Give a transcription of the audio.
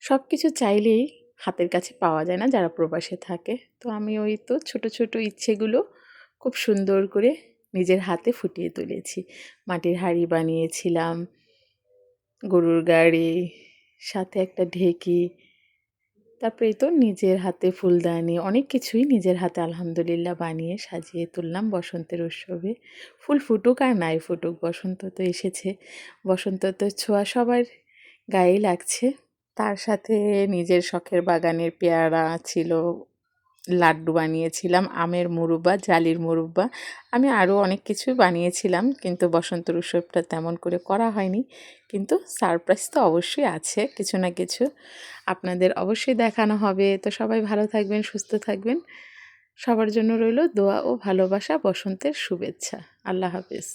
সব কিছু চাইলেই হাতের কাছে পাওয়া যায় না যারা প্রবাসে থাকে। তো আমি ওই তো ছোট ছোট ইচ্ছেগুলো খুব সুন্দর করে নিজের হাতে ফুটিয়ে তুলেছি। মাটির হাঁড়ি বানিয়েছিলাম, গরুর গাড়ি, সাথে একটা ঢেঁকি, তারপরে এই তো নিজের হাতে ফুলদানি, অনেক কিছুই নিজের হাতে আলহামদুলিল্লাহ বানিয়ে সাজিয়ে তুললাম বসন্তের উৎসবে। ফুল ফুটুক আর নাই ফুটুক, বসন্ত তো এসেছে। বসন্ত তো ছোঁয়া সবার গায়েই লাগছে। তার সাথে নিজের শখের বাগানের পেয়ারা ছিল, লাড্ডু বানিয়েছিলাম, আমের মুরব্বা, জালির মুরব্বা। আমি আরও অনেক কিছুই বানিয়েছিলাম, কিন্তু বসন্ত উৎসবটা তেমন করে করা হয়নি। কিন্তু সারপ্রাইজ তো অবশ্যই আছে কিছু না কিছু, আপনাদের অবশ্যই দেখানো হবে। তো সবাই ভালো থাকবেন, সুস্থ থাকবেন। সবার জন্য রইল দোয়া ও ভালোবাসা, বসন্তের শুভেচ্ছা। আল্লাহ হাফেজ।